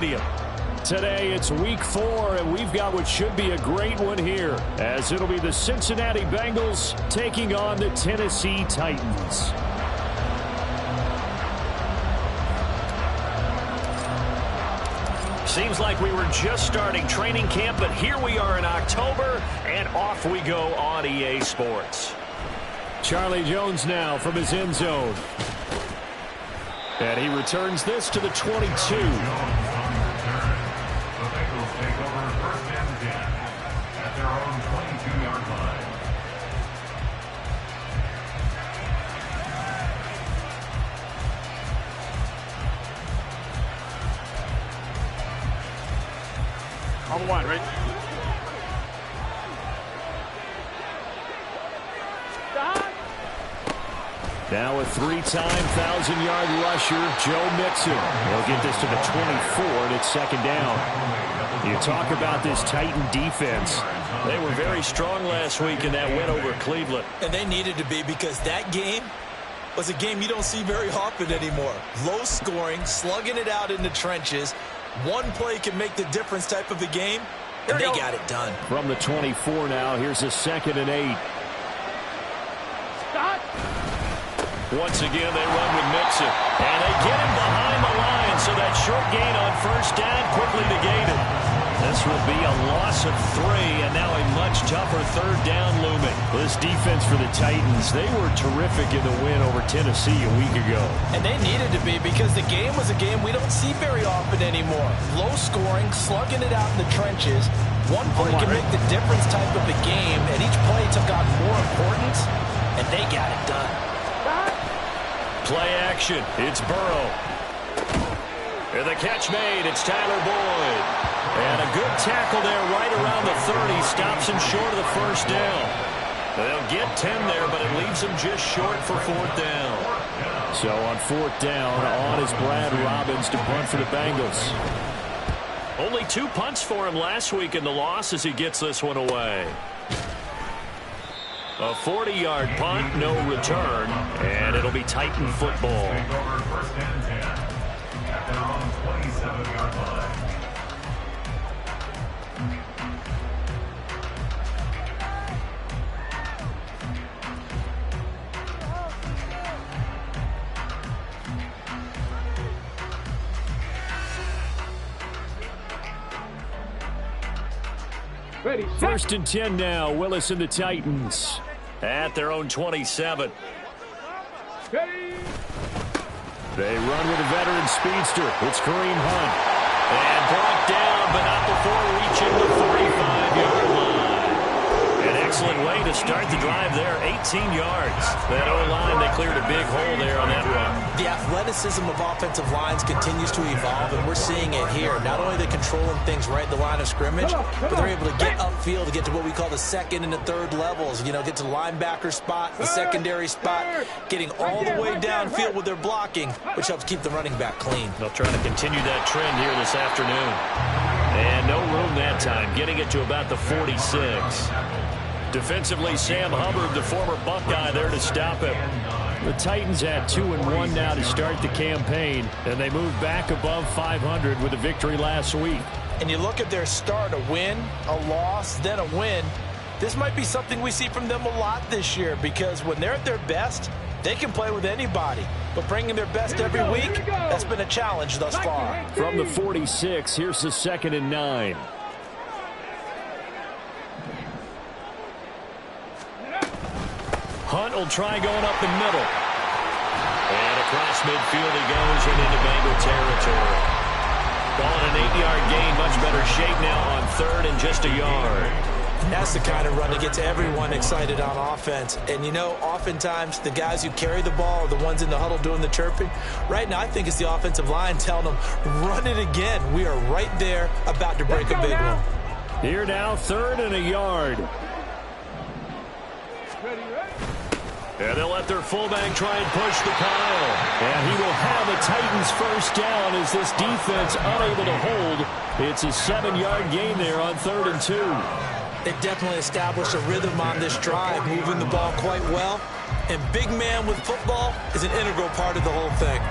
Today it's week 4, and we've got what should be a great one here, as it'll be the Cincinnati Bengals taking on the Tennessee Titans. Seems like we were just starting training camp, but here we are in October, and off we go on EA Sports. Charlie Jones now from his end zone. And he returns this to the 22. On the one, right? Now a 3-time 1,000-yard rusher, Joe Mixon. He'll get this to the 24, and it's second down. You talk about this Titan defense. They were very strong last week in that win over Cleveland. And they needed to be, because that game was a game you don't see very often anymore. Low scoring, slugging it out in the trenches. One play can make the difference type of a game, and they got it done. From the 24 now, here's a 2nd and 8. Once again, they run with Mixon. And they get him behind the line, so that short gain on first down quickly negated. This will be a loss of 3, and now a much tougher third down looming. This defense for the Titans, they were terrific in the win over Tennessee a week ago. And they needed to be, because the game was a game we don't see very often anymore. Low scoring, slugging it out in the trenches. One play can make the difference type of a game, and each play took on more importance, and they got it done. Play action. It's Burrow. And the catch made. It's Tyler Boyd. And a good tackle there right around the 30. Stops him short of the first down. They'll get 10 there, but it leaves them just short for 4th down. So on 4th down, on is Brad Robbins to punt for the Bengals. Only 2 punts for him last week in the loss as he gets this one away. A 40-yard punt, no return, and it'll be Titan football. Ready. 1st and 10 now, Willis and the Titans. At their own 27. Ready. They run with a veteran speedster. It's Kareem Hunt. And brought down, but not before reaching the 45-yard line. An excellent way to start the drive there, 18 yards. That O-line, they cleared a big hole there on that run. The athleticism of offensive lines continues to evolve, and we're seeing it here. Not only are they controlling things right at the line of scrimmage, but they're able to get upfield to get to what we call the 2nd and the 3rd levels. You know, get to the linebacker spot, the secondary spot, getting all the way downfield with their blocking, which helps keep the running back clean. They'll try to continue that trend here this afternoon. And no room that time, getting it to about the 46. Defensively, Sam Hubbard, the former Buckeye, there to stop him. The Titans at 2-1 now to start the campaign, and they move back above 500 with a victory last week. And you look at their start, a win, a loss, then a win. This might be something we see from them a lot this year, because when they're at their best, they can play with anybody. But bringing their best every week, that's been a challenge thus far. From the 46, here's the 2nd and 9. Hunt will try going up the middle. And across midfield he goes and into Bengal territory. Calling an 8-yard gain, much better shape now on 3rd and just a yard. That's the kind of run that gets everyone excited on offense. And, you know, oftentimes the guys who carry the ball are the ones in the huddle doing the chirping. Right now, I think it's the offensive line telling them, run it again. We are right there about to break a big one. Here now, 3rd and a yard. And they'll let their fullback try and push the pile. And he will have a Titans first down as this defense unable to hold. It's a 7-yard gain there on 3rd and 2. They've definitely established a rhythm on this drive, moving the ball quite well. And big man with football is an integral part of the whole thing.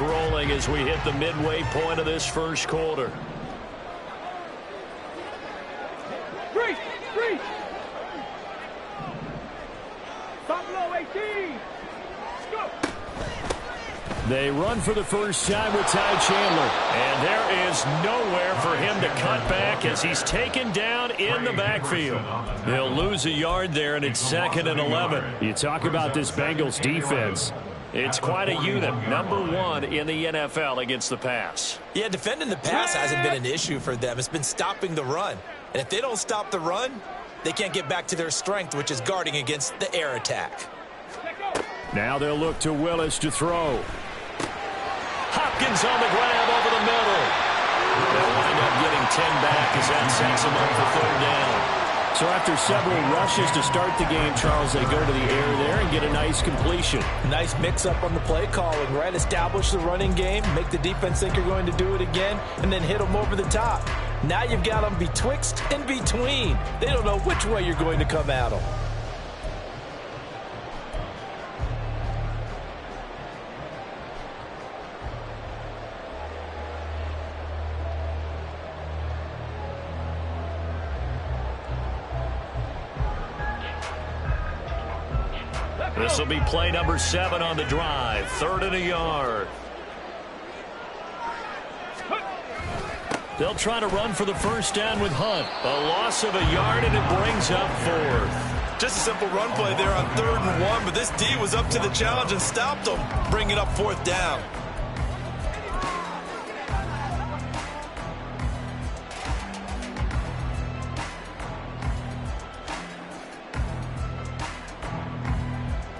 clock rolling as we hit the midway point of this first quarter. Three. Stop low, 18. Go. They run for the first time with Ty Chandler. And there is nowhere for him to cut back as he's taken down in the backfield. He'll lose a yard there, and it's 2nd and 11. You talk about this Bengals defense. It's quite a unit, #1 in the NFL against the pass. Yeah, defending the pass hasn't been an issue for them. It's been stopping the run. And if they don't stop the run, they can't get back to their strength, which is guarding against the air attack. Now they'll look to Willis to throw. Hopkins on the grab over the middle. They'll wind up getting 10 back as that sets them up for 3rd down. So after several rushes to start the game, Charles, they go to the air there and get a nice completion. Nice mix-up on the play calling, right? Establish the running game, make the defense think you're going to do it again, and then hit them over the top. Now you've got them betwixt and between. They don't know which way you're going to come at them. This will be play number 7 on the drive. 3rd and a yard. They'll try to run for the first down with Hunt. A loss of a yard, and it brings up 4th. Just a simple run play there on 3rd and 1, but this D was up to the challenge and stopped them, bringing up 4th down.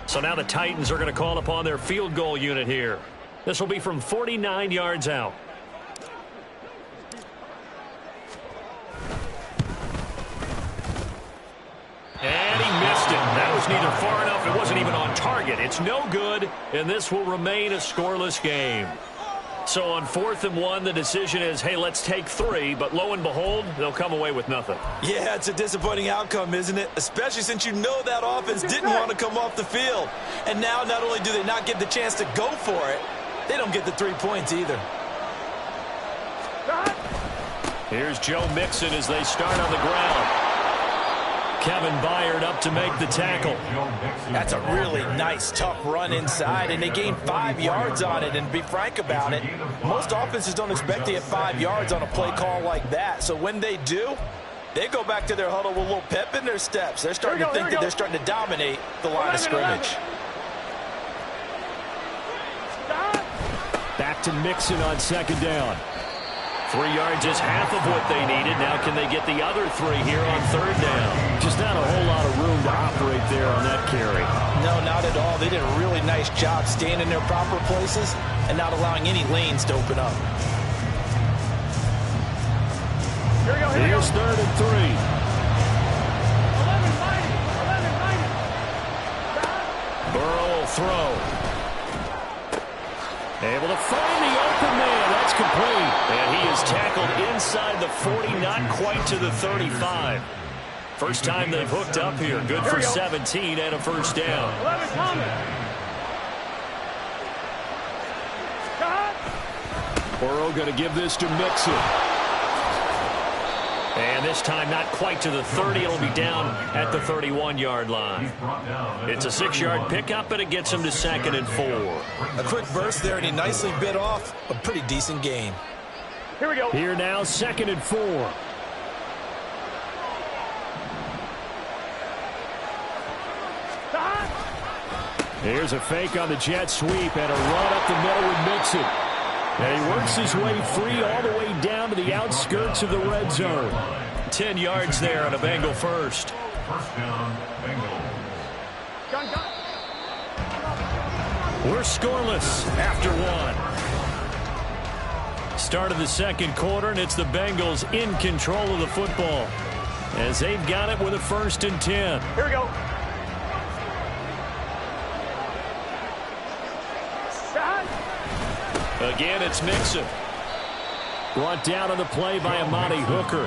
So now the Titans are going to call upon their field goal unit here. This will be from 49 yards out. And he missed it. That was neither far enough. It wasn't even on target. It's no good, and this will remain a scoreless game. So on 4th and 1, the decision is, hey, let's take 3. But lo and behold, they'll come away with nothing. Yeah, it's a disappointing outcome, isn't it? Especially since you know that offense didn't want to come off the field. And now not only do they not get the chance to go for it, they don't get the 3 points either. Here's Joe Mixon as they start on the ground. Kevin Byard up to make the tackle. That's a really nice, tough run inside, and they gained 5 yards on it. And to be frank about it, most offenses don't expect to get 5 yards on a play call like that. So when they do, they go back to their huddle with a little pep in their steps. They're starting to think that they're starting to dominate the line of scrimmage. Back to Mixon on 2nd down. 3 yards is half of what they needed. Now can they get the other 3 here on 3rd down? Just not a whole lot of room to operate there on that carry. No, not at all. They did a really nice job staying in their proper places and not allowing any lanes to open up. Here we go. Here's 3rd and 3. 11-90. Burrow will throw. Able to find the open man. That's complete. And he is tackled inside the 40, not quite to the 35. First time they've hooked up here. Good for 17 and a first down. 11 coming. Burrow going to give this to Mixon. And this time not quite to the 30. It'll be down at the 31-yard line. It's a 6-yard pickup, and it gets him to 2nd and 4. A quick burst there, and he nicely bit off a pretty decent gain. Here we go. Here now, 2nd and 4. Here's a fake on the jet sweep and a run up the middle with Mixon. And he works his way free all the way down to the outskirts of the red zone. 10 yards there on a Bengal first. First down, Bengals. We're scoreless after 1. Start of the second quarter, and it's the Bengals in control of the football as they've got it with a 1st and 10. Here we go. Again, it's Mixon. Brought down on the play by Amani Hooker.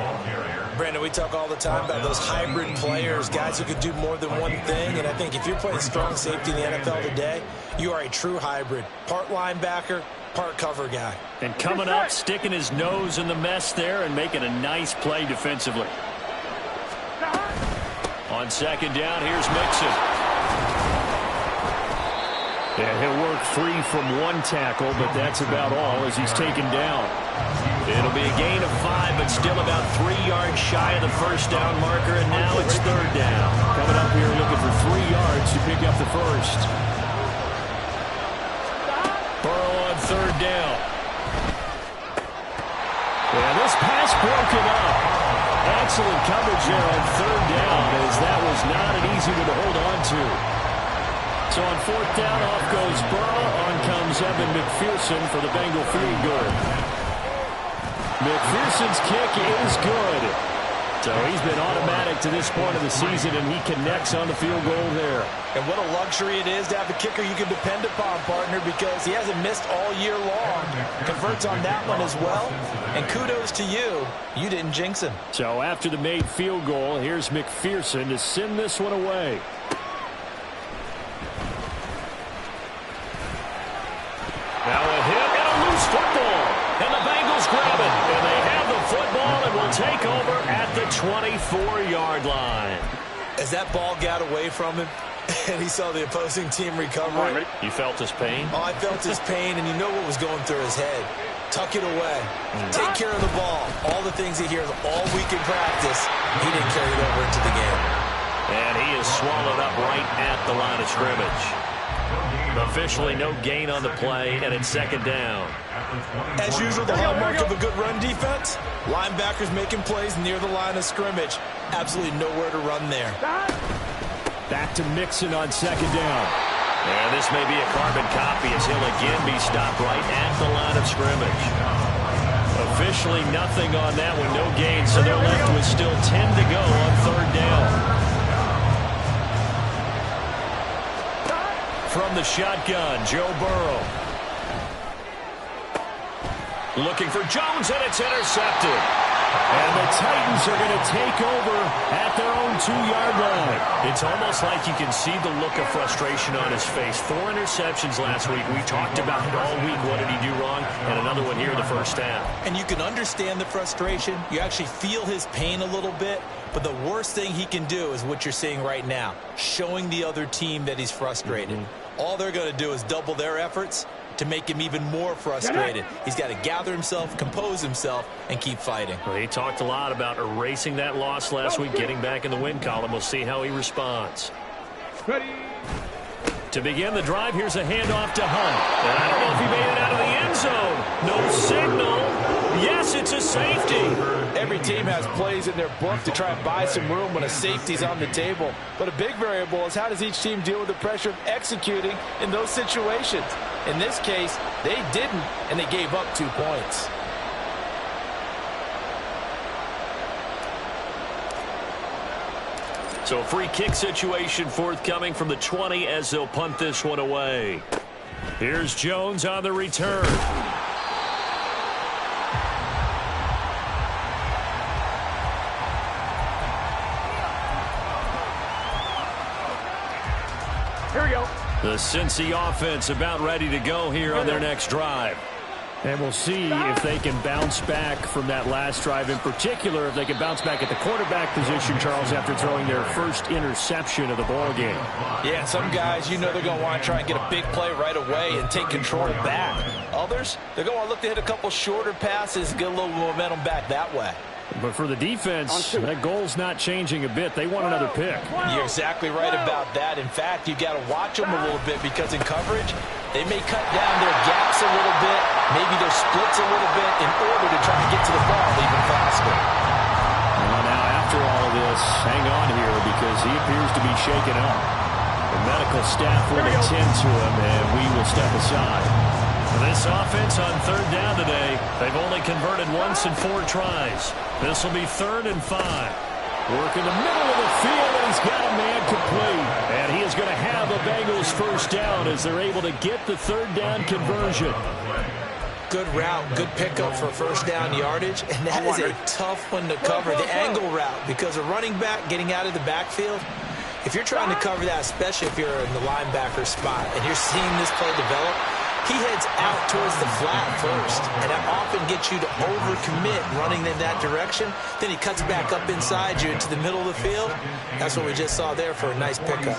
Brandon, we talk all the time about those hybrid players, guys who can do more than one thing. And I think if you're playing strong safety in the NFL today, you are a true hybrid. Part linebacker, part cover guy. And coming up, sticking his nose in the mess there and making a nice play defensively. On second down, here's Mixon. Yeah, he'll work free from one tackle, but that's about all as he's taken down. It'll be a gain of 5, but still about 3 yards shy of the first down marker, and now it's third down. Coming up here looking for 3 yards to pick up the first. Burrow on third down. Yeah, this pass broken up. Excellent coverage there on third down, as that was not an easy one to hold on to. So on fourth down, off goes Burrow. On comes Evan McPherson for the Bengal field goal. McPherson's kick is good. So he's been automatic to this point of the season, and he connects on the field goal there. And what a luxury it is to have a kicker you can depend upon, partner, because he hasn't missed all year long. Converts on that one as well. And kudos to you. You didn't jinx him. So after the made field goal, here's McPherson to send this one away. Now a hit and a loose football. And the Bengals grab it. And they have the football and will take over at the 24-yard line. As that ball got away from him and he saw the opposing team recover. You felt his pain? Oh, I felt his pain, and you know what was going through his head. Tuck it away. Take care of the ball. All the things he hears all week in practice, he didn't carry it over into the game. And he is swallowed up right at the line of scrimmage. Officially no gain on the play, and it's second down. As usual, the hallmark of a good run defense, linebackers making plays near the line of scrimmage. Absolutely nowhere to run there. Back to Mixon on second down. And this may be a carbon copy as he'll again be stopped right at the line of scrimmage. Officially nothing on that one, no gain, so they're left with still 10 to go on third down. From the shotgun, Joe Burrow. Looking for Jones, and it's intercepted. And the Titans are going to take over at their own 2-yard line. It's almost like you can see the look of frustration on his face. 4 interceptions last week. We talked about it all week. What did he do wrong? And another one here in the first half. And you can understand the frustration. You actually feel his pain a little bit. But the worst thing he can do is what you're seeing right now, showing the other team that he's frustrated. All they're going to do is double their efforts to make him even more frustrated. He's got to gather himself, compose himself, and keep fighting. Well, he talked a lot about erasing that loss last week, getting back in the win column. We'll see how he responds. Ready. To begin the drive, here's a handoff to Hunt. And I don't know if he made it out of the end zone. No signal. Yes, it's a safety. Every team has plays in their book to try and buy some room when a safety's on the table. But a big variable is how does each team deal with the pressure of executing in those situations. In this case, they didn't, and they gave up 2 points. So a free kick situation forthcoming from the 20 as they'll punt this one away. Here's Jones on the return. Here we go. The Cincy offense about ready to go here on their next drive. And we'll see if they can bounce back from that last drive. In particular, if they can bounce back at the quarterback position, Charles, after throwing their first interception of the ball game. Yeah, some guys, you know they're going to want to try and get a big play right away and take control back. Others, they're going to look to hit a couple shorter passes, get a little momentum back that way. But for the defense, that goal's not changing a bit. They want another pick. You're exactly right about that. In fact, you got to watch them a little bit because in coverage, they may cut down their gaps a little bit, maybe their splits a little bit in order to try to get to the ball even faster. Well, now, after all of this, hang on here because he appears to be shaken up. The medical staff will attend to him, and we will step aside. This offense on third down today, they've only converted once in 4 tries. This will be 3rd and 5. Work in the middle of the field, and he's got a man complete. And he is going to have a Bengals first down as they're able to get the third down conversion. Good route, good pickup for first down yardage, and that is a tough one to cover, the angle route, because a running back getting out of the backfield, if you're trying to cover that, especially if you're in the linebacker spot, and you're seeing this play develop, he heads out towards the flat first, and that often gets you to overcommit running in that direction. Then he cuts back up inside you into the middle of the field. That's what we just saw there for a nice pickup.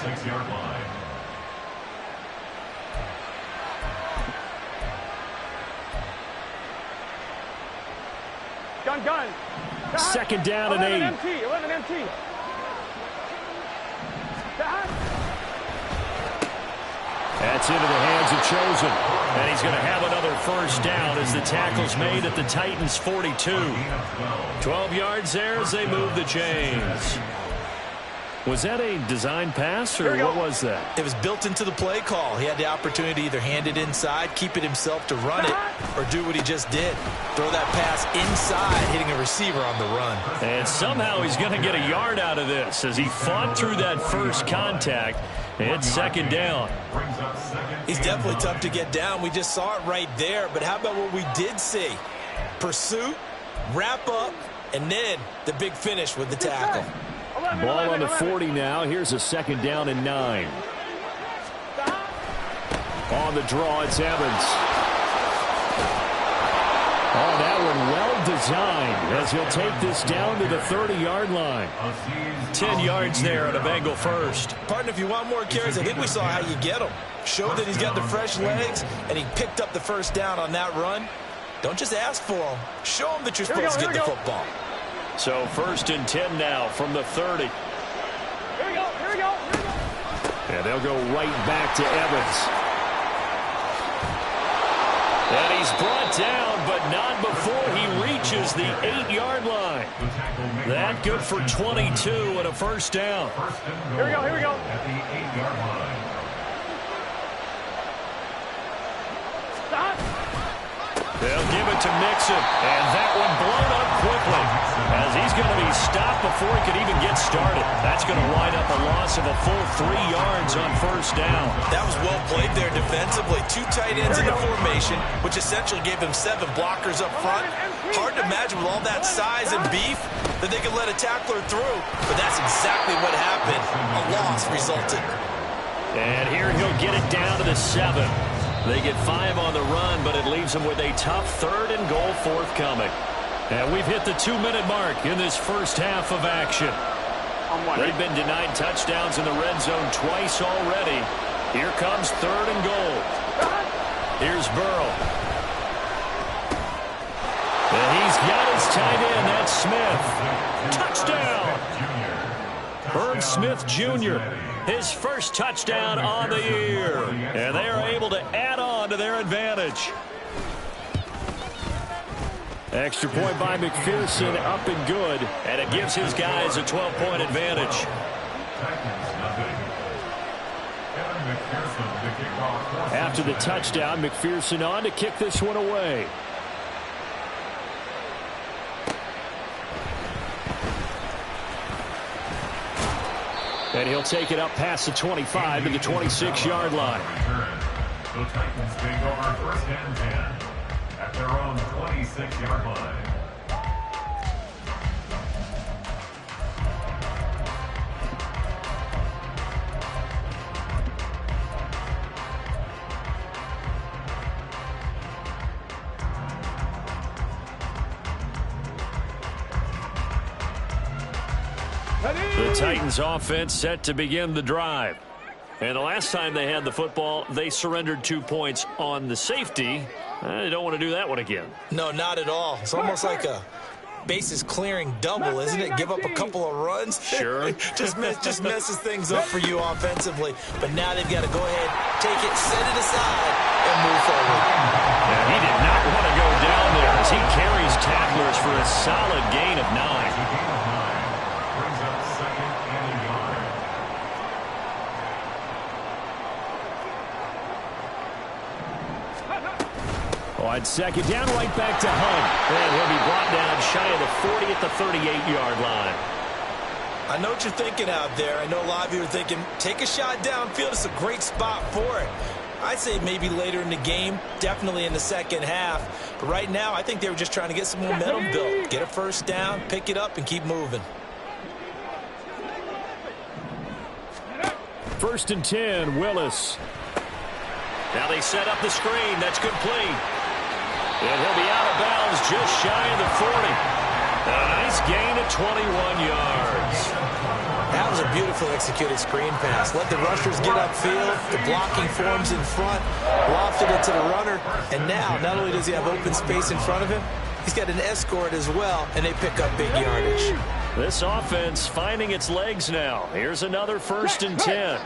Gun. Second down and 8. 11 MT. That's into the hands of Chosen. And he's going to have another first down as the tackle's made at the Titans' 42. 12 yards there as they move the chains. Was that a design pass, or what was that? It was built into the play call. He had the opportunity to either hand it inside, keep it himself to run it, or do what he just did. Throw that pass inside, hitting a receiver on the run. And somehow he's going to get a yard out of this as he fought through that first contact. It's second down. He's definitely tough to get down. We just saw it right there. But how about what we did see? Pursuit, wrap up, and then the big finish with the tackle. Ball on the 40 now. Here's a second down and 9. On the draw, it's Evans. Oh, that one well designed as he'll take this down to the 30-yard line. 10 yards there on a Bengal first. Partner, if you want more carries, I think we saw how you get them. Showed that he's got the fresh legs, and he picked up the first down on that run. Don't just ask for them. Show them that you're supposed to get the football. So first and 10 now from the 30. Here we go. And they'll go right back to Evans. And he's brought down, but not before he reaches the 8-yard line. That good for 22 and a first down. Here we go. At the 8-yard line. Stop. They'll give it to Mixon, and that one blown up quickly as he's going to be stopped before he could even get started. That's going to wind up a loss of a full 3 yards on first down. That was well played there defensively. 2 tight ends in the formation, which essentially gave him 7 blockers up front. Hard to imagine with all that size and beef that they could let a tackler through, but that's exactly what happened. A loss resulted. And here he'll get it down to the 7. They get 5 on the run, but it leaves them with a tough 3rd and goal forthcoming. And we've hit the 2-minute mark in this first half of action. They've been denied touchdowns in the red zone twice already. Here comes 3rd and goal. Here's Burrow. And he's got his tight end. That's Smith. Touchdown! Herb Smith Jr., his first touchdown on the year. And they are able to add on to their advantage. Extra point by McPherson, up and good. And it gives his guys a 12-point advantage. After the touchdown, McPherson on to kick this one away. And he'll take it up past the 25 to the 26-yard line. The Titans take over first and 10 at their own 26-yard line. The Titans offense set to begin the drive. And the last time they had the football, they surrendered 2 points on the safety. They don't want to do that one again. No, not at all. It's almost like a bases clearing double, isn't it? Give up a couple of runs. Sure. just messes things up for you offensively. But now they've got to go ahead, take it, set it aside, and move forward. Yeah, he did not want to go down there as he carries tacklers for a solid gain of 9. On second down, right back to Hunt. And he'll be brought down shy of the 40 at the 38-yard line. I know what you're thinking out there. I know a lot of you are thinking, take a shot downfield. It's a great spot for it. I'd say maybe later in the game, definitely in the second half. But right now, I think they were just trying to get some momentum built. Get a first down, pick it up, and keep moving. Now they set up the screen. That's complete. And he'll be out of bounds just shy of the 40. A nice gain of 21 yards. That was a beautiful executed screen pass. Let the rushers get upfield. The blocking forms in front. Lofted it to the runner. And now, not only does he have open space in front of him, he's got an escort as well, and they pick up big yardage. This offense finding its legs now. Here's another 1st and 10.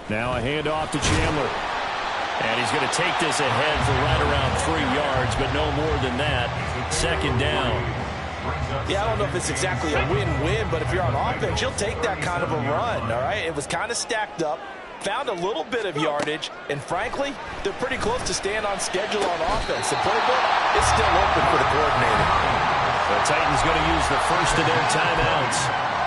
Now a handoff to Chandler. And he's going to take this ahead for right around 3 yards, but no more than that. 2nd down. Yeah, I don't know if it's exactly a win-win, but if you're on offense, you'll take that kind of a run, all right? It was kind of stacked up, found a little bit of yardage, and frankly, they're pretty close to staying on schedule on offense. The playbook is still open for the coordinator. The Titans going to use the first of their timeouts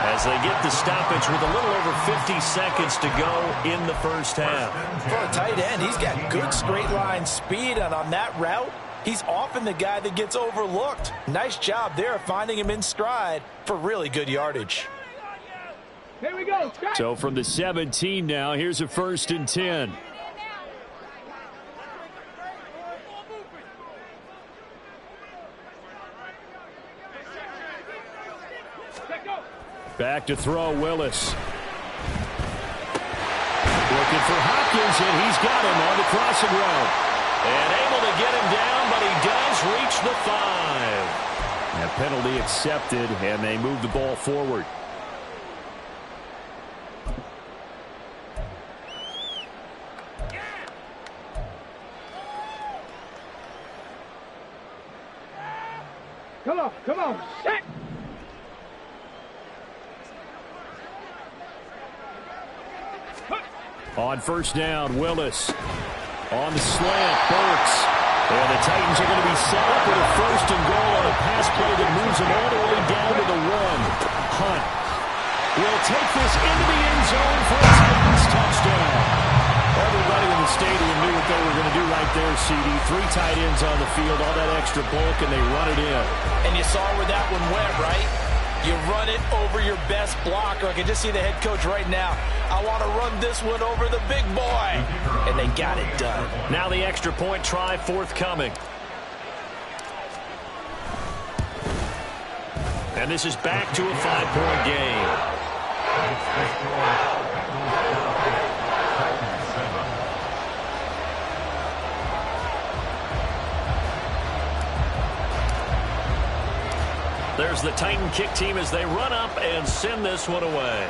as they get the stoppage with a little over 50 seconds to go in the first half. For a tight end, he's got good straight line speed, and on that route, he's often the guy that gets overlooked. Nice job there finding him in stride for really good yardage. Here we go. So from the 17 now, here's a 1st and 10. Back to throw, Willis. Looking for Hopkins, and he's got him on the crossing route. And able to get him down, but he does reach the 5. And penalty accepted, and they move the ball forward. Come on, set. On 1st down, Willis. On the slant, Burks. And the Titans are going to be set up with a 1st and goal on a pass play that moves them all the way down to the 1. Hunt will take this into the end zone for a Titans touchdown. Everybody in the stadium knew what they were going to do right there, CD. 3 tight ends on the field, all that extra bulk, and they run it in. And you saw where that one went, right? You run it over your best blocker. I can just see the head coach right now. I want to run this one over the big boy. And they got it done. Now the extra point try forthcoming. And this is back to a 5-point game. There's the Titan kick team as they run up and send this one away.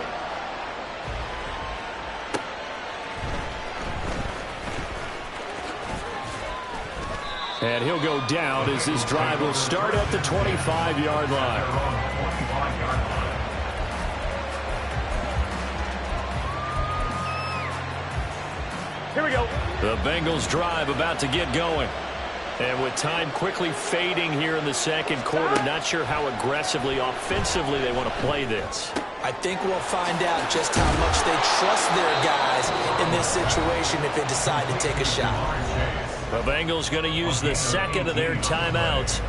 And he'll go down as this drive will start at the 25-yard line. Here we go. The Bengals drive about to get going. And with time quickly fading here in the 2nd quarter, not sure how aggressively, offensively they want to play this. I think we'll find out just how much they trust their guys in this situation if they decide to take a shot. The Bengals going to use the 2nd of their timeouts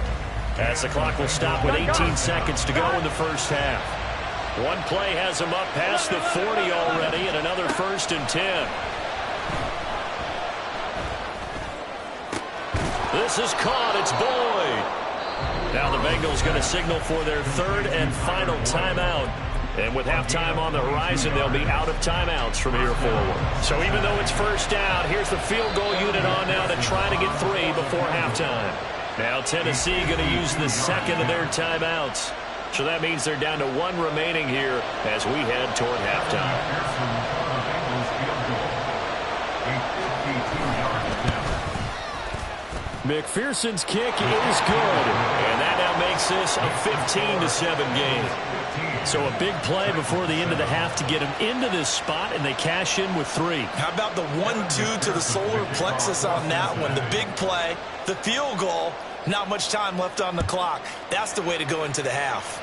as the clock will stop with 18 seconds to go in the first half. One play has them up past the 40 already, and another 1st and 10. This is caught. It's Boyd. Now the Bengals going to signal for their 3rd and final timeout. And with halftime on the horizon, they'll be out of timeouts from here forward. So even though it's 1st down, here's the field goal unit on now to try to get 3 before halftime. Now Tennessee going to use the 2nd of their timeouts. So that means they're down to 1 remaining here as we head toward halftime. McPherson's kick is good. And that now makes this a 15-7 game. So a big play before the end of the half to get them into this spot, and they cash in with 3. How about the 1-2 to the solar plexus on that one? The big play, the field goal, not much time left on the clock. That's the way to go into the half.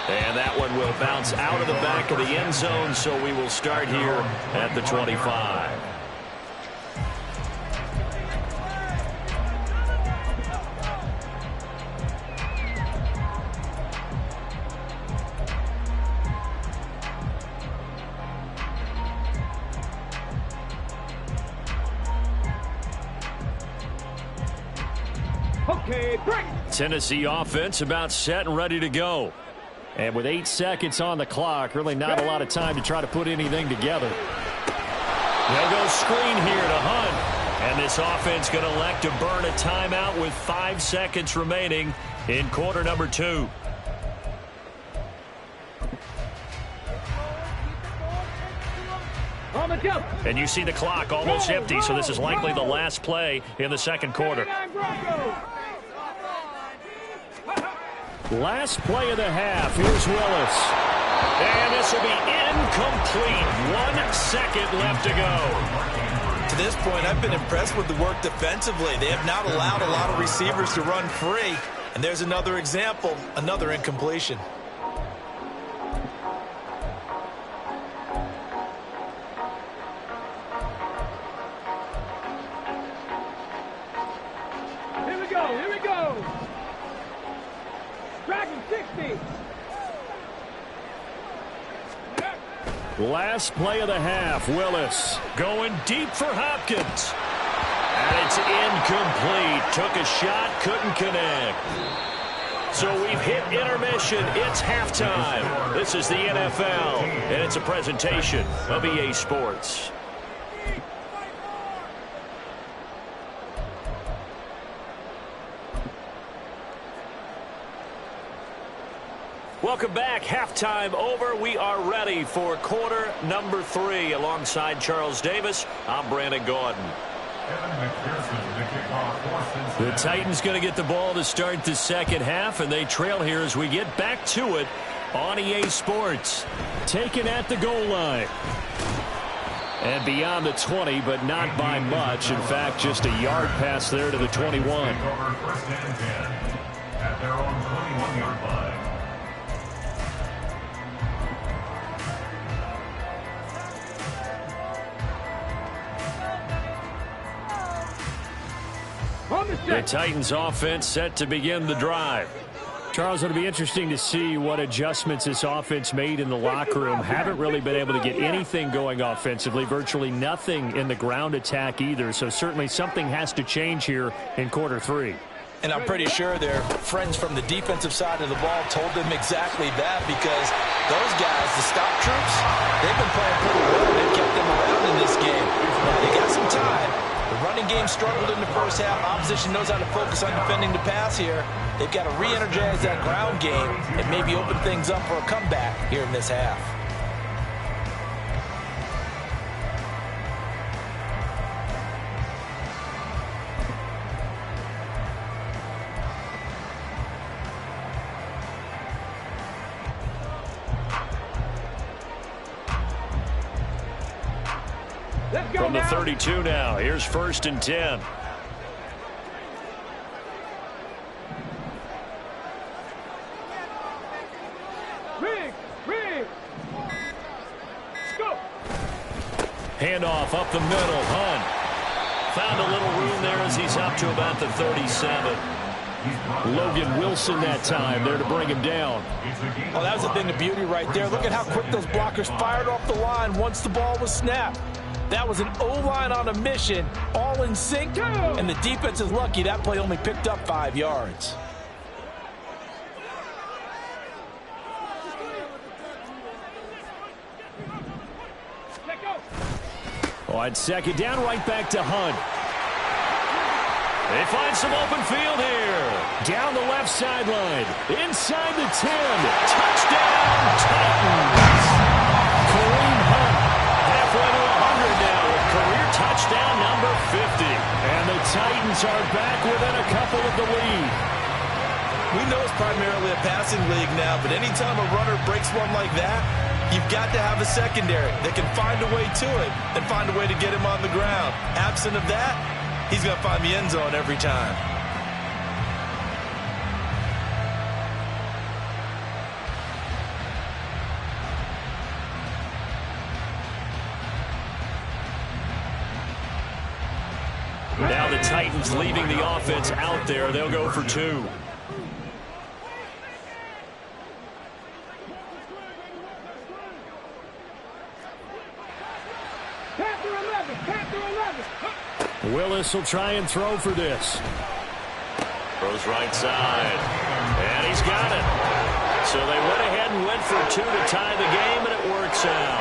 And that one will bounce out of the back of the end zone, so we will start here at the 25. Okay, break. Tennessee offense about set and ready to go. And with 8 seconds on the clock, really not a lot of time to try to put anything together. They'll go screen here to Hunt. And this offense going to elect to burn a timeout with 5 seconds remaining in quarter number 2. And you see the clock almost empty, so this is likely the last play in the second quarter. Last play of the half. Here's Willis. And this will be incomplete. 1 second left to go. To this point, I've been impressed with the work defensively. They have not allowed a lot of receivers to run free. And there's another example, another incompletion. Here we go. Dragon 60. Last play of the half. Willis going deep for Hopkins. And it's incomplete. Took a shot, couldn't connect. So we've hit intermission. It's halftime. This is the NFL, and it's a presentation of EA Sports. Welcome back. Halftime over. We are ready for quarter number 3. Alongside Charles Davis, I'm Brandon Gordon. The Titans going to get the ball to start the second half, and they trail here as we get back to it on EA Sports. Taken at the goal line. And beyond the 20, but not by much. In fact, just a yard pass there to the 21. At their own 21-yard line. The Titans offense set to begin the drive. Charles, it'll be interesting to see what adjustments this offense made in the locker room. Haven't really been able to get anything going offensively, virtually nothing in the ground attack either. So certainly something has to change here in quarter 3. And I'm pretty sure their friends from the defensive side of the ball told them exactly that, because those guys, the stop troops, they've been playing pretty well. They've kept them around in this game. Now, they got some time. The running game struggled in the first half. Opposition knows how to focus on defending the pass here. They've got to re-energize that ground game and maybe open things up for a comeback here in this half. From the 32 now, here's 1st and 10. Go. Handoff up the middle. Hunt found a little room there as he's up to about the 37. Logan Wilson that time there to bring him down. Oh, that was a thing of beauty right there. Look at how quick those blockers fired off the line once the ball was snapped. That was an O-line on a mission, all in sync, and the defense is lucky that play only picked up 5 yards. On second down, right back to Hunt. They find some open field here. Down the left sideline, inside the 10. Touchdown, Titans. Kareem Hunt. Halfway to 100 now with career touchdown number 50. And the Titans are back within a couple of the lead. We know it's primarily a passing league now, but anytime a runner breaks one like that, you've got to have a secondary that can find a way to it and find a way to get him on the ground. Absent of that, he's going to find the end zone every time. Now the Titans leaving the offense out there. They'll go for 2. Willis will try and throw for this. Throws right side. And he's got it. So they went ahead and went for two to tie the game, and it works out.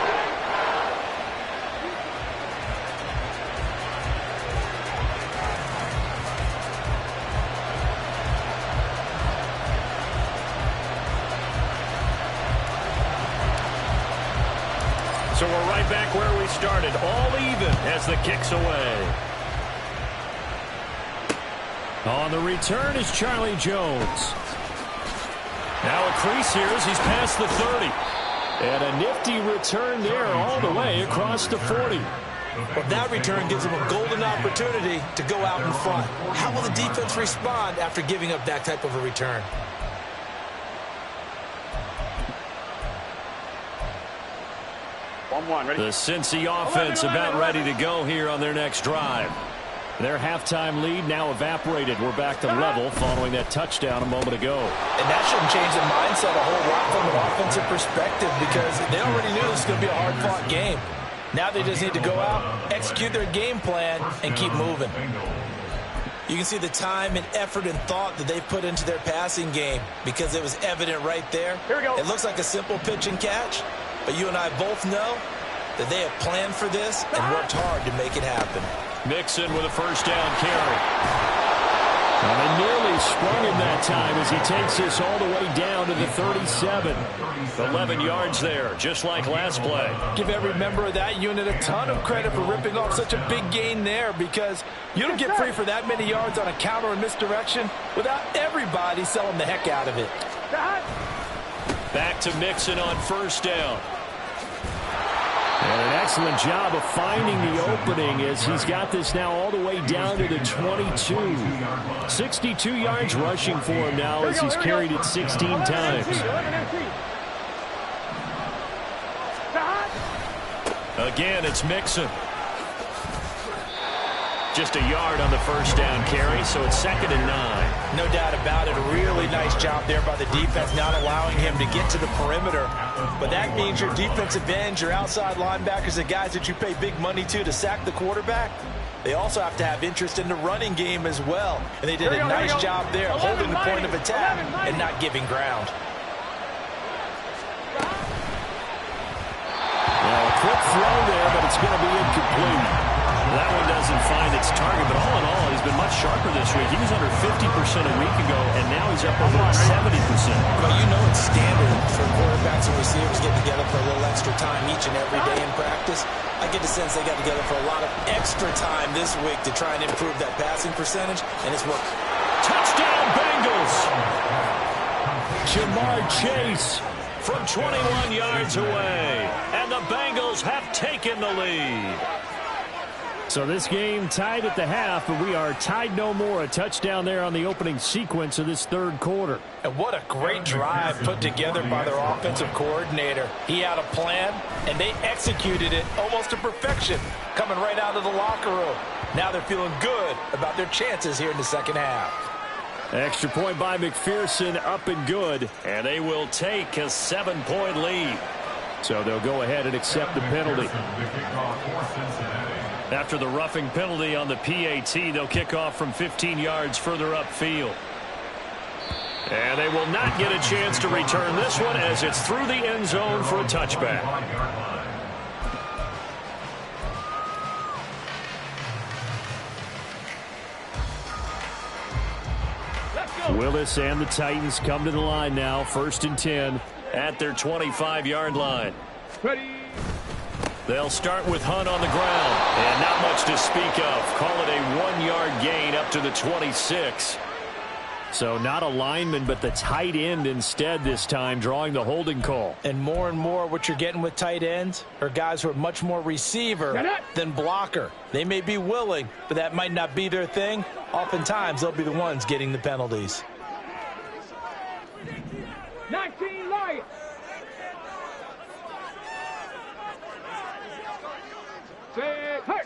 So we're right back where we started, all even as the kick's away. On the return is Charlie Jones. Now a crease here as he's past the 30. And a nifty return there all the way across the 40. Well, that return gives them a golden opportunity to go out in front. How will the defense respond after giving up that type of a return? The Cincy offense about ready to go here on their next drive. Their halftime lead now evaporated. We're back to level following that touchdown a moment ago. And that shouldn't change the mindset a whole lot from an offensive perspective because they already knew this was going to be a hard-fought game. Now they just need to go out, execute their game plan, and keep moving. You can see the time and effort and thought that they put into their passing game because it was evident right there. Here we go. It looks like a simple pitch and catch, but you and I both know that they have planned for this and worked hard to make it happen. Mixon with a first down carry. And they nearly sprung him that time as he takes this all the way down to the 37. 11 yards there, just like last play. Give every member of that unit a ton of credit for ripping off such a big gain there because you don't get free for that many yards on a counter and misdirection without everybody selling the heck out of it. Back to Mixon on first down. And an excellent job of finding the opening as he's got this now all the way down to the 22. 62 yards rushing for him now as he's carried it 16 times. Again, it's Mixon. Just a yard on the first down carry, so it's 2nd and 9. No doubt about it. A really nice job there by the defense, not allowing him to get to the perimeter. But that means your defensive ends, your outside linebackers, the guys that you pay big money to sack the quarterback, they also have to have interest in the running game as well. And they did a nice job there holding the point of attack and not giving ground. Now a quick throw there, but it's going to be incomplete. That one doesn't find its target, but all in all, he's been much sharper this week. He was under 50% a week ago, and now he's up over 70%. Well, you know it's standard for quarterbacks and receivers getting together for a little extra time each and every day in practice. I get the sense they got together for a lot of extra time this week to try and improve that passing percentage, and it's worked. Touchdown, Bengals! Jamar Chase from 21 yards away, and the Bengals have taken the lead. So this game tied at the half, but we are tied no more. A touchdown there on the opening sequence of this third quarter. And what a great drive put together by their offensive coordinator. He had a plan, and they executed it almost to perfection, coming right out of the locker room. Now they're feeling good about their chances here in the second half. Extra point by McPherson, up and good. And they will take a 7-point lead. So they'll go ahead and accept the penalty. After the roughing penalty on the PAT, they'll kick off from 15 yards further upfield. And they will not get a chance to return this one as it's through the end zone for a touchback. Willis and the Titans come to the line now, 1st and 10 at their 25-yard line. Ready. They'll start with Hunt on the ground, and not much to speak of. Call it a 1-yard gain up to the 26. So not a lineman, but the tight end instead this time, drawing the holding call. And more what you're getting with tight ends are guys who are much more receiver than blocker. They may be willing, but that might not be their thing. Oftentimes, they'll be the ones getting the penalties. 19 Lions. Hurt.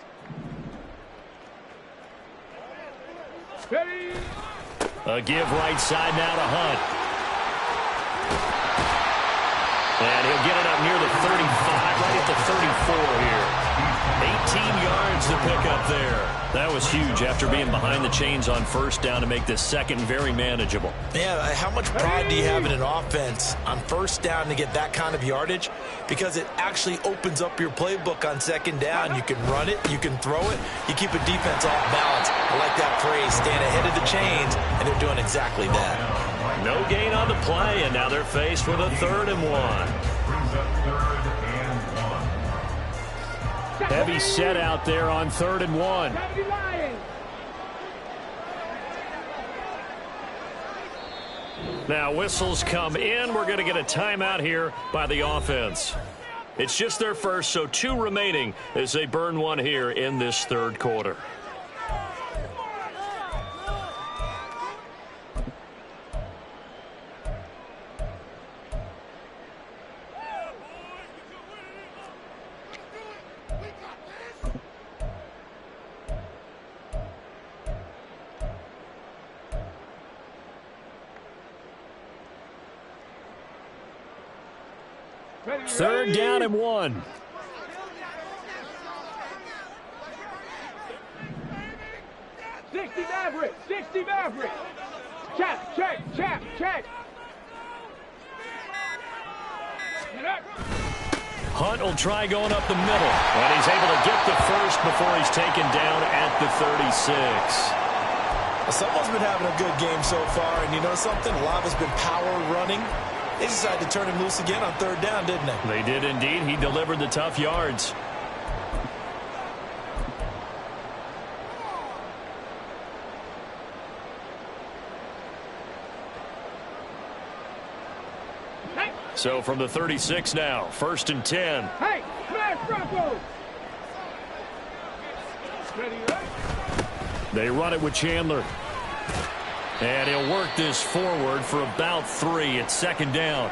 Ready. A give right side now to Hunt. And he'll get it up near the 35, right at the 34 here. 18 yards to pick up there. That was huge after being behind the chains on first down to make this second very manageable. Yeah, how much pride do you have in an offense on first down to get that kind of yardage? Because it actually opens up your playbook on second down. You can run it, you can throw it, you keep a defense off balance. I like that phrase, staying ahead of the chains, and they're doing exactly that. No gain on the play, and now they're faced with a 3rd and 1. Brings up 3rd and 1. Heavy set out there on 3rd and 1. Now whistles come in. We're going to get a timeout here by the offense. It's just their first, so 2 remaining as they burn 1 here in this 3rd quarter. Third down and 1. Maverick. 60 Maverick. Check, check, check, check. Hunt will try going up the middle, and he's able to get the first before he's taken down at the 36. Someone's been having a good game so far, and you know something? A lot has been power running. They decided to turn him loose again on 3rd down, didn't they? They did indeed. He delivered the tough yards. Hey. So from the 36 now, 1st and 10. Hey, smash Bronco. Ready, right? They run it with Chandler. And he'll work this forward for about 3. It's 2nd down.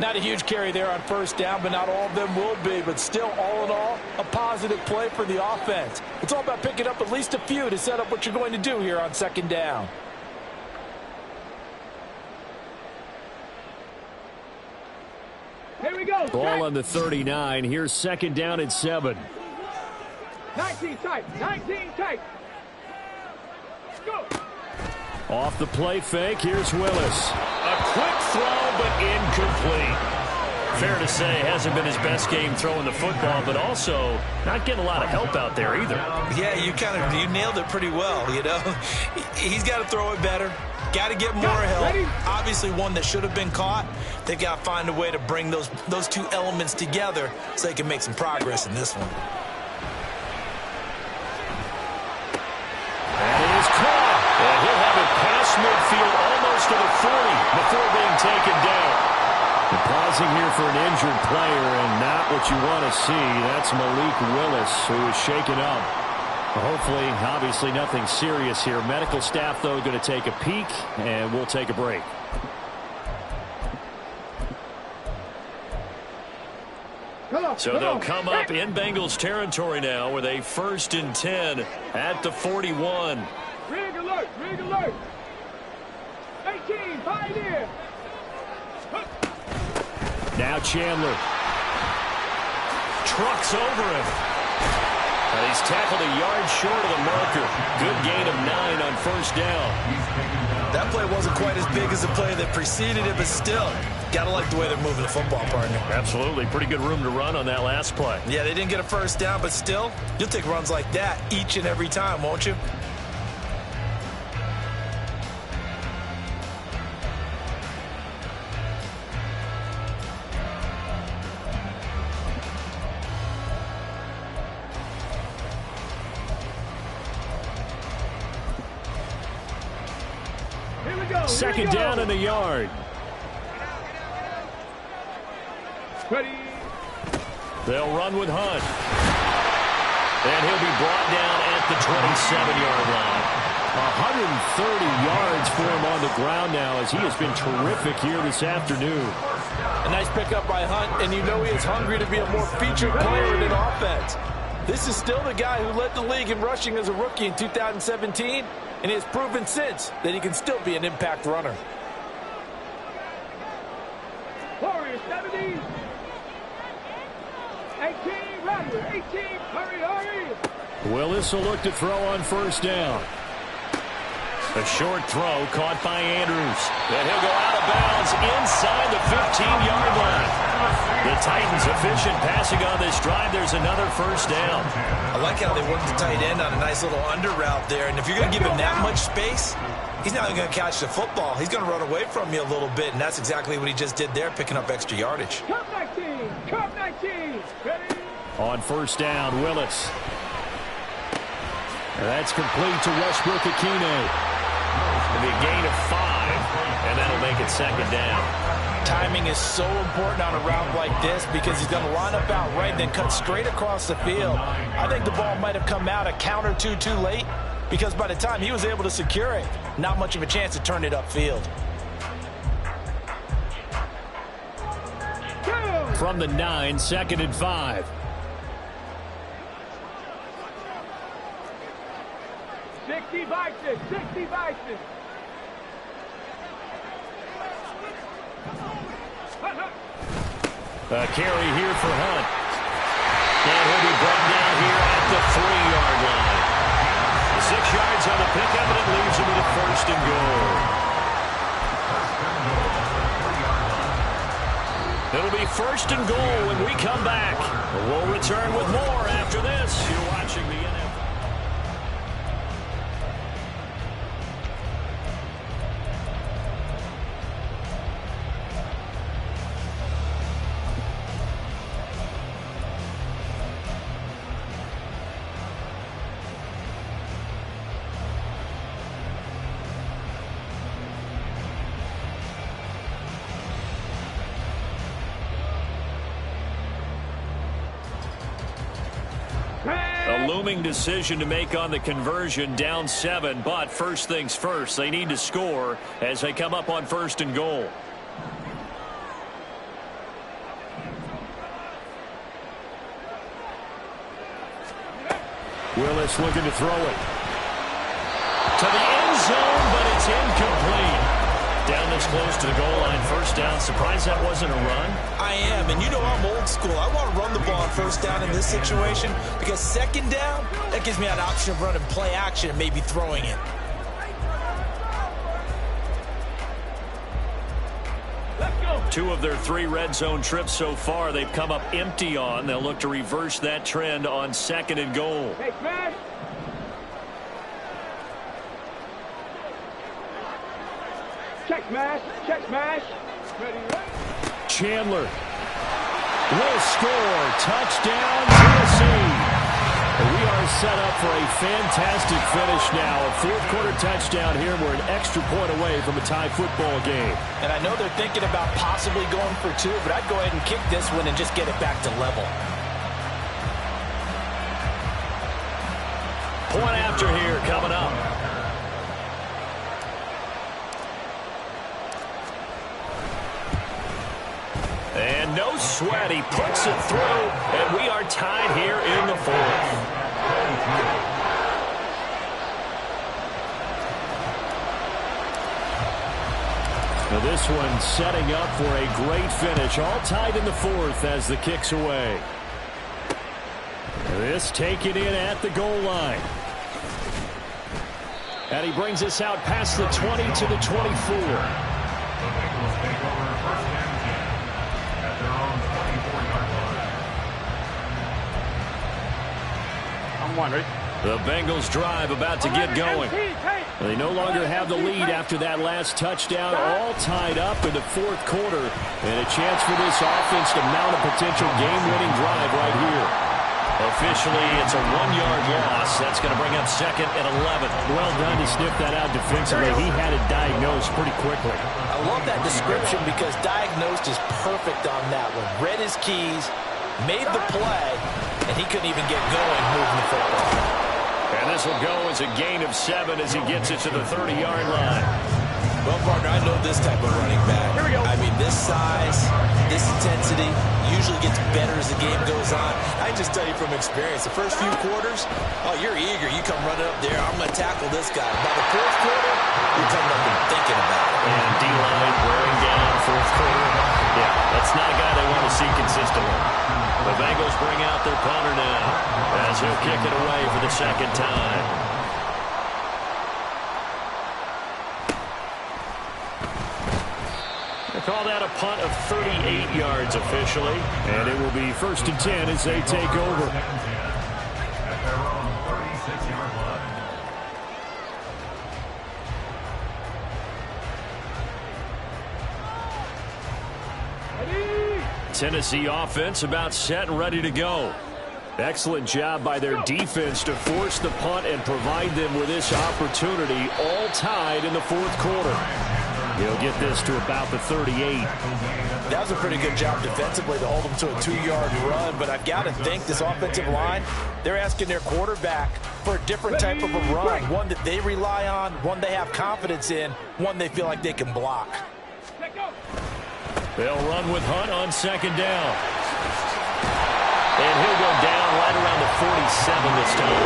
Not a huge carry there on 1st down, but not all of them will be. But still, all in all, a positive play for the offense. It's all about picking up at least a few to set up what you're going to do here on 2nd down. Here we go. Ball on the 39. Here's 2nd down and 7. 19 tight. 19 tight. Go. Off the play fake, here's Willis. A quick throw, but incomplete. Fair to say, hasn't been his best game throwing the football, but also not getting a lot of help out there either. Yeah, you nailed it pretty well, you know. He's got to throw it better. Got to get more help. Obviously one that should have been caught. They've got to find a way to bring those 2 elements together so they can make some progress in this one. And it is caught. And he'll have it past midfield almost to the 40 before being taken down. And pausing here for an injured player, and not what you want to see. That's Malik Willis, who is shaken up. Hopefully, obviously nothing serious here. Medical staff, though, going to take a peek, and we'll take a break. So they'll come up in Bengals territory now with a 1st and 10 at the 41. Rig alert, rig alert. 18, Pioneer. Now Chandler. Trucks over him. And he's tackled a yard short of the marker. Good gain of 9 on 1st down. That play wasn't quite as big as the play that preceded it, but still, gotta like the way they're moving the football, partner. Absolutely. Pretty good room to run on that last play. Yeah, they didn't get a 1st down, but still, you'll take runs like that each and every time, won't you? Here we go. 2nd down in the yard. Ready. They'll run with Hunt. And he'll be brought down at the 27-yard line. 130 yards for him on the ground now, as he has been terrific here this afternoon. A nice pickup by Hunt, and you know he is hungry to be a more featured player in an offense. This is still the guy who led the league in rushing as a rookie in 2017, and he has proven since that he can still be an impact runner. Warriors 70. 18, ready. 18, hurry, hurry. Willis will look to throw on first down. A short throw caught by Andrews. And he'll go out of bounds inside the 15-yard line. The Titans efficient passing on this drive. There's another first down. I like how they worked the tight end on a nice little under route there. And if you're going to give him that much space, he's not even going to catch the football. He's going to run away from you a little bit, and that's exactly what he just did there, picking up extra yardage. Come 19, come 19. Ready? On first down, Willis. And that's complete to Westbrook-Ikhine. It'll be a gain of 5, and that'll make it second down. Timing is so important on a route like this because he's going to line up out right and then cut straight across the field. I think the ball might have come out a count or two too late because by the time he was able to secure it, not much of a chance to turn it upfield. From the 9, 2nd and 5. 60 vices, 60 vices. A carry here for Hunt. And he'll be brought down here at the 3-yard line. 6 yards on the pickup, and it leaves him with a first and goal. It'll be first and goal when we come back. We'll return with more after this. You're watching the NFL. A looming decision to make on the conversion, down 7, but first things first, they need to score as they come up on first and goal. Willis looking to throw it. To the end zone, but it's incomplete. Down this close to the goal line, first down. Surprised that wasn't a run? I am, and you know I'm old school. I want to run the ball on first down in this situation because second down, that gives me an option of running play action and maybe throwing it. Let's go. 2 of their 3 red zone trips so far, they've come up empty on. They'll look to reverse that trend on second and goal. Hey, smash. Check smash, check smash. Ready, ready. Chandler will score. Touchdown, Tennessee. We are set up for a fantastic finish now. A fourth-quarter touchdown here. We're an extra point away from a tie football game. And I know they're thinking about possibly going for 2, but I'd go ahead and kick this one and just get it back to level. Point after here coming up. And no sweat, he puts it through, and we are tied here in the 4th. Now this one setting up for a great finish. All tied in the 4th as the kick's away. This taken in at the goal line. And he brings us out past the 20 to the 24. The Bengals drive about to get going. They no longer have the lead after that last touchdown. All tied up in the 4th quarter. And a chance for this offense to mount a potential game-winning drive right here. Officially, it's a 1-yard loss. That's going to bring up second and 11. Well done to sniff that out defensively. He had it diagnosed pretty quickly. I love that description because diagnosed is perfect on that one. Read his keys, made the play, and he couldn't even get going moving the football. And this will go as a gain of 7 as he gets it to the 30-yard line. Well, partner, I know this type of running back. Here we go. I mean, this size, this intensity usually gets better as the game goes on. I can just tell you from experience, the first few quarters, oh, you're eager. You come running up there, I'm going to tackle this guy. By the 4th quarter, you're coming up and thinking about it. And D-line wearing down 4th quarter. Yeah, that's not a guy they want to see consistently. The Bengals bring their punter now, as he'll kick it away for the second time. They call that a punt of 38 yards officially. And it will be 1st and 10 as they take over. At their own 36-yard line. Tennessee offense about set and ready to go. Excellent job by their defense to force the punt and provide them with this opportunity, all tied in the 4th quarter. He'll get this to about the 38. That was a pretty good job defensively to hold them to a 2-yard run, but I've got to think this offensive line, they're asking their quarterback for a different type of a run, one that they rely on, one they have confidence in, one they feel like they can block. They'll run with Hunt on 2nd down. And he'll go down right around the 47 this time.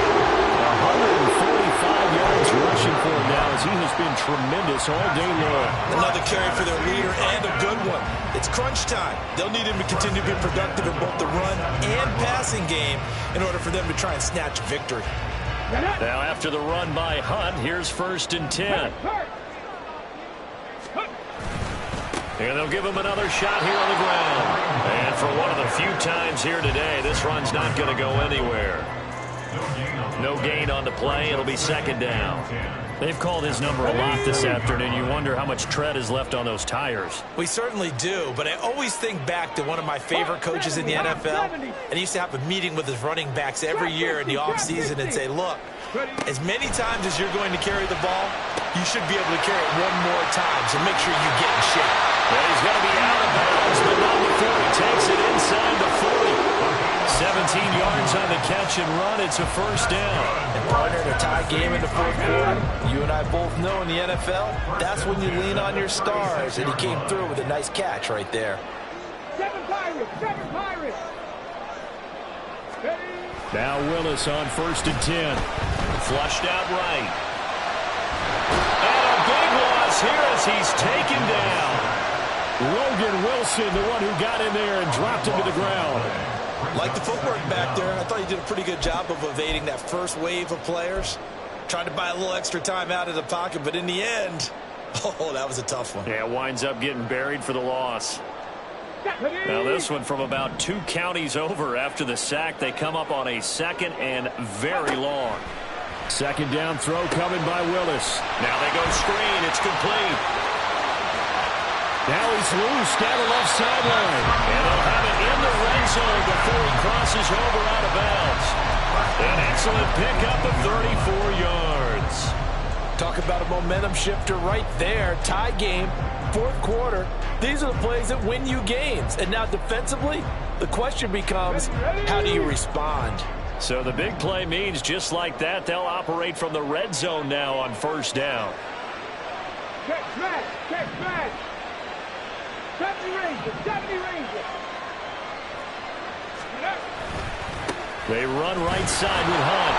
145 yards rushing for him now as he has been tremendous all day long. Another carry for their leader and a good one. It's crunch time. They'll need him to continue to be productive in both the run and passing game in order for them to try and snatch victory. Now after the run by Hunt, here's 1st and 10. And they'll give him another shot here on the ground. And for one of the few times here today, this run's not going to go anywhere. No gain on the play. It'll be 2nd down. They've called his number a lot this afternoon. You wonder how much tread is left on those tires. We certainly do, but I always think back to one of my favorite coaches in the NFL, and he used to have a meeting with his running backs every year in the offseason and say, look, as many times as you're going to carry the ball, you should be able to carry it one more time, so make sure you get in shape. Well, he's going to be out of bounds, but not before he takes it inside the 40. 17 yards on the catch and run. It's a 1st down. And partner, in a tie game in the 4th quarter, you and I both know in the NFL, that's when you lean on your stars, and he came through with a nice catch right there. 7 Pirates! Now Willis on 1st and 10. Flushed out right. And a big loss here as he's taken down. Logan Wilson, the one who got in there and dropped him to the ground. Like the footwork back there, I thought he did a pretty good job of evading that first wave of players. Tried to buy a little extra time out of the pocket, but in the end, oh, that was a tough one. Yeah, winds up getting buried for the loss. Now this one from about 2 counties over after the sack. They come up on a 2nd and very long. 2nd down throw coming by Willis. Now they go screen. It's complete. Now he's loose down the left sideline. And they'll have it in the red zone before he crosses over out of bounds. An excellent pickup of 34 yards. Talk about a momentum shifter right there. Tie game, 4th quarter. These are the plays that win you games. And now defensively, the question becomes, how do you respond? So the big play means just like that, they'll operate from the red zone now on 1st down. Check smash! 70 Rangers! They run right side with Hunt.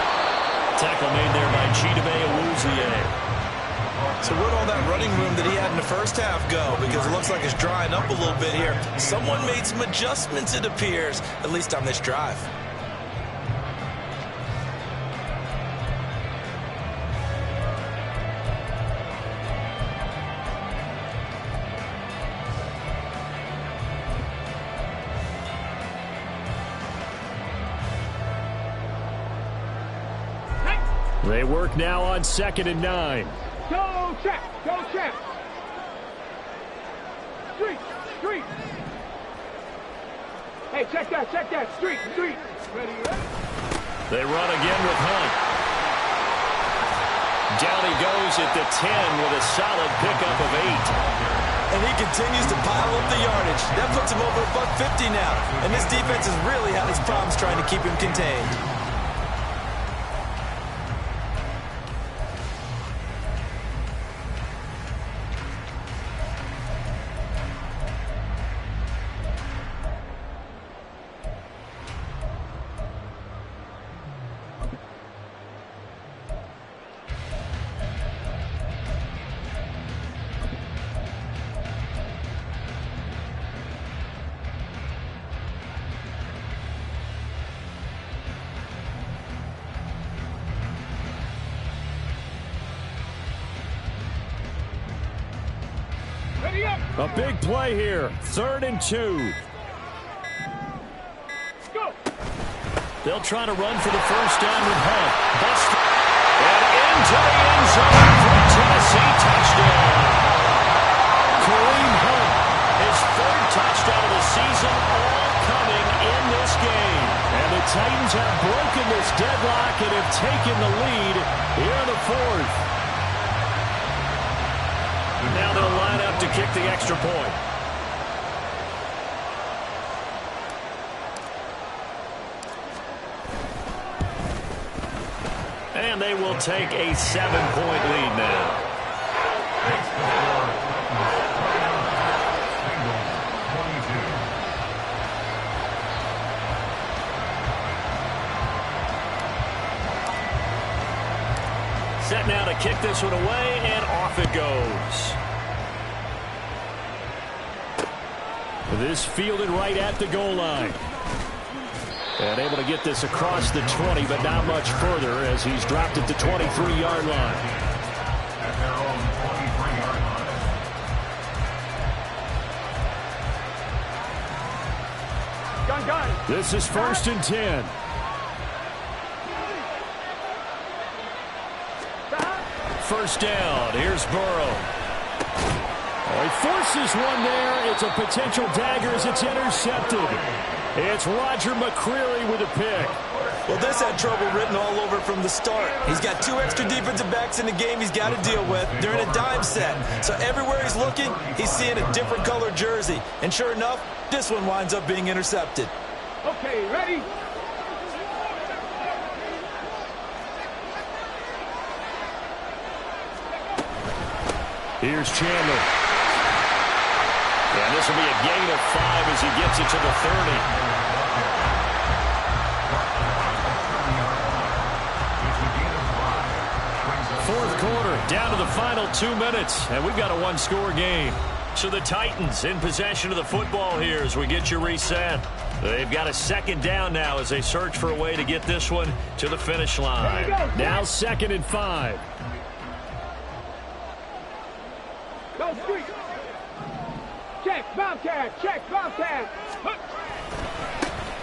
Tackle made there by Chidobe Awuzie. So where'd all that running room that he had in the first half go? Because it looks like it's drying up a little bit here. Someone made some adjustments, it appears, at least on this drive. They work now on 2nd and 9. Go check! Street! Hey, check that! Street! Ready? They run again with Hunt. Down he goes at the 10 with a solid pickup of 8. And he continues to pile up the yardage. That puts him over $150 now. And this defense has really had its problems trying to keep him contained. A big play here. 3rd and 2. Go. They'll try to run for the first down with Hunt. Busted. And into the end zone for a Tennessee touchdown. Kareem Hunt, his 3rd touchdown of the season, all coming in this game. And the Titans have broken this deadlock and have taken the lead here in the 4th. Now they'll line up to kick the extra point. And they will take a 7-point lead now. Set now to kick this one away, and off it goes. This fielded right at the goal line. And able to get this across the 20, but not much further as he's dropped at the 23-yard line. At their own 23-yard line. Gun. This is 1st and 10. First down. Here's Burrow. Oh, he forces one there. It's a potential dagger as it's intercepted. It's Roger McCreary with a pick. Well, this had trouble written all over from the start. He's got 2 extra defensive backs in the game he's got to deal with. They're in a dime set. So everywhere he's looking, he's seeing a different colored jersey. And sure enough, this one winds up being intercepted. Okay, ready? Here's Chandler. And this will be a gain of 5 as he gets it to the 30. 4th quarter, down to the final 2 minutes, and we've got a 1-score game. So the Titans in possession of the football here as we get you reset. They've got a 2nd down now as they search for a way to get this one to the finish line. Now 2nd and 5. Go street. Check, Bobcat. Check, Bobcat.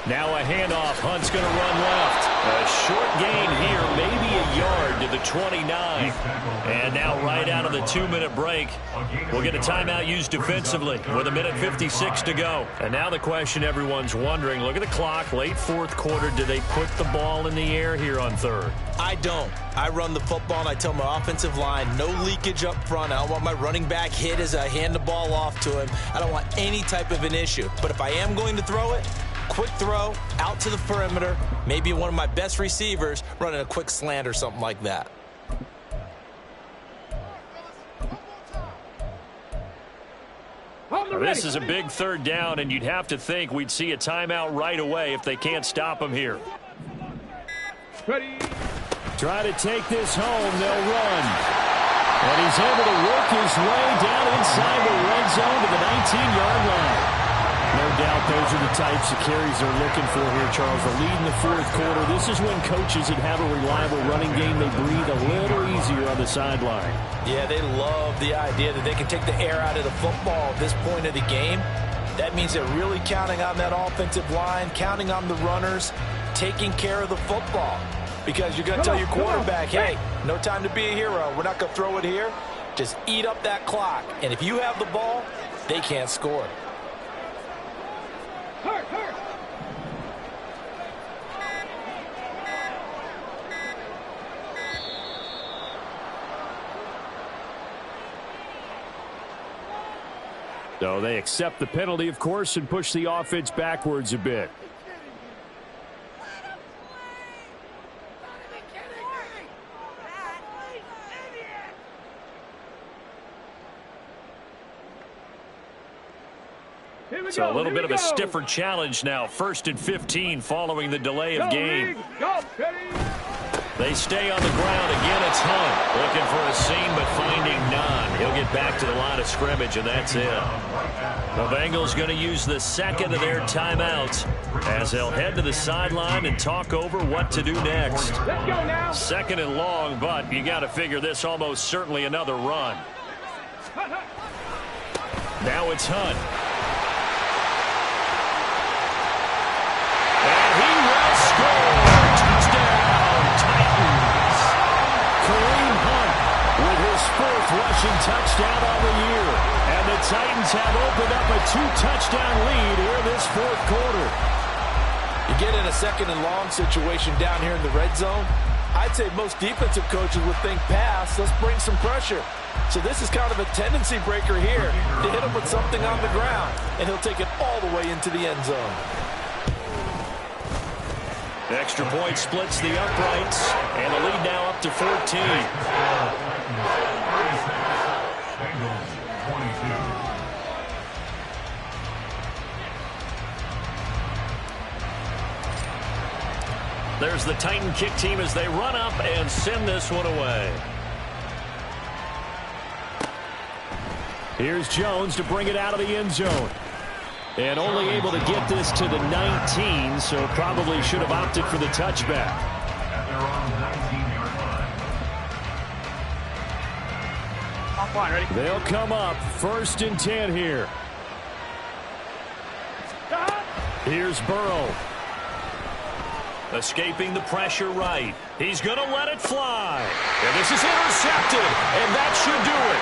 Now a handoff. Hunt's going to run left. A short gain here, maybe a yard to the 29. And now right out of the 2-minute break, we'll get a timeout used defensively with 1:56 to go. And now the question everyone's wondering, look at the clock, late 4th quarter, do they put the ball in the air here on 3rd? I don't. I run the football, and I tell my offensive line, no leakage up front. I don't want my running back hit as I hand the ball off to him. I don't want any type of an issue. But if I am going to throw it, quick throw, out to the perimeter, maybe one of my best receivers running a quick slant or something like that. Now, this is a big 3rd down, and you'd have to think we'd see a timeout right away if they can't stop him here. Ready. Try to take this home. They'll run. And he's able to work his way down inside the red zone to the 19-yard line. No doubt those are the types of carries they're looking for here, Charles. The lead in the 4th quarter. This is when coaches that have a reliable running game, they breathe a little easier on the sideline. Yeah, they love the idea that they can take the air out of the football at this point of the game. That means they're really counting on that offensive line, counting on the runners, taking care of the football. Because you're going to tell your quarterback, hey, no time to be a hero. We're not going to throw it here. Just eat up that clock. And if you have the ball, they can't score. Hurt. So they accept the penalty, of course, and push the offense backwards a bit. So a little bit of a stiffer challenge now. 1st and 15 following the delay of game. They stay on the ground. Again, it's Hunt. Looking for a seam, but finding none. He'll get back to the line of scrimmage, and that's it. The Bengals going to use the 2nd of their timeouts as they'll head to the sideline and talk over what to do next. Let's go now. 2nd and long, but you got to figure this almost certainly another run. Now it's Hunt. And he will score. Touchdown, Titans. Kareem Hunt with his 4th rushing touchdown on the year. And the Titans have opened up a 2-touchdown lead here this 4th quarter. You get in a 2nd and long situation down here in the red zone, I'd say most defensive coaches would think pass, let's bring some pressure. So this is kind of a tendency breaker here to hit him with something on the ground, and he'll take it all the way into the end zone. The extra point splits the uprights, and the lead now up to 14. There's the Titan kick team as they run up and send this one away. Here's Jones to bring it out of the end zone. And only able to get this to the 19, so probably should have opted for the touchback. They'll come up 1st and 10 here. Here's Burrow. Escaping the pressure right. He's going to let it fly. And this is intercepted, and that should do it.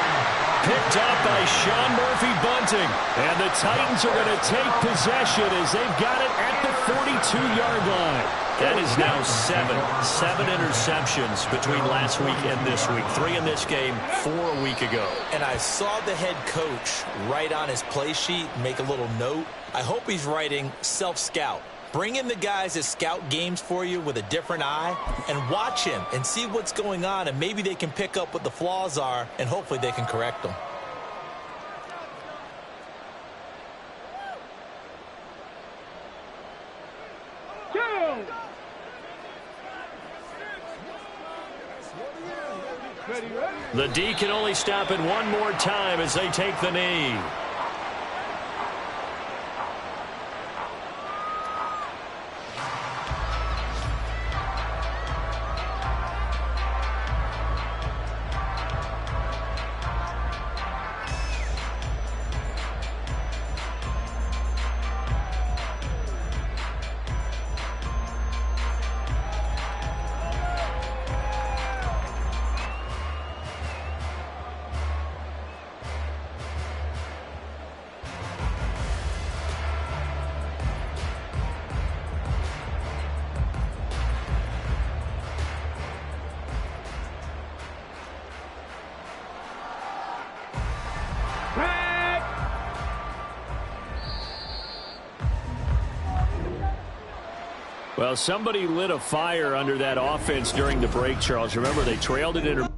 Picked up by Sean Murphy-Bunting. And the Titans are going to take possession as they've got it at the 42-yard line. That is now 7 interceptions between last week and this week. 3 in this game, 4 a week ago. And I saw the head coach write on his play sheet, make a little note. I hope he's writing self-scout. Bring in the guys that scout games for you with a different eye and watch him and see what's going on, and maybe they can pick up what the flaws are, and hopefully they can correct them. The D can only stop it one more time as they take the knee. Well, somebody lit a fire under that offense during the break, Charles. Remember, they trailed it in.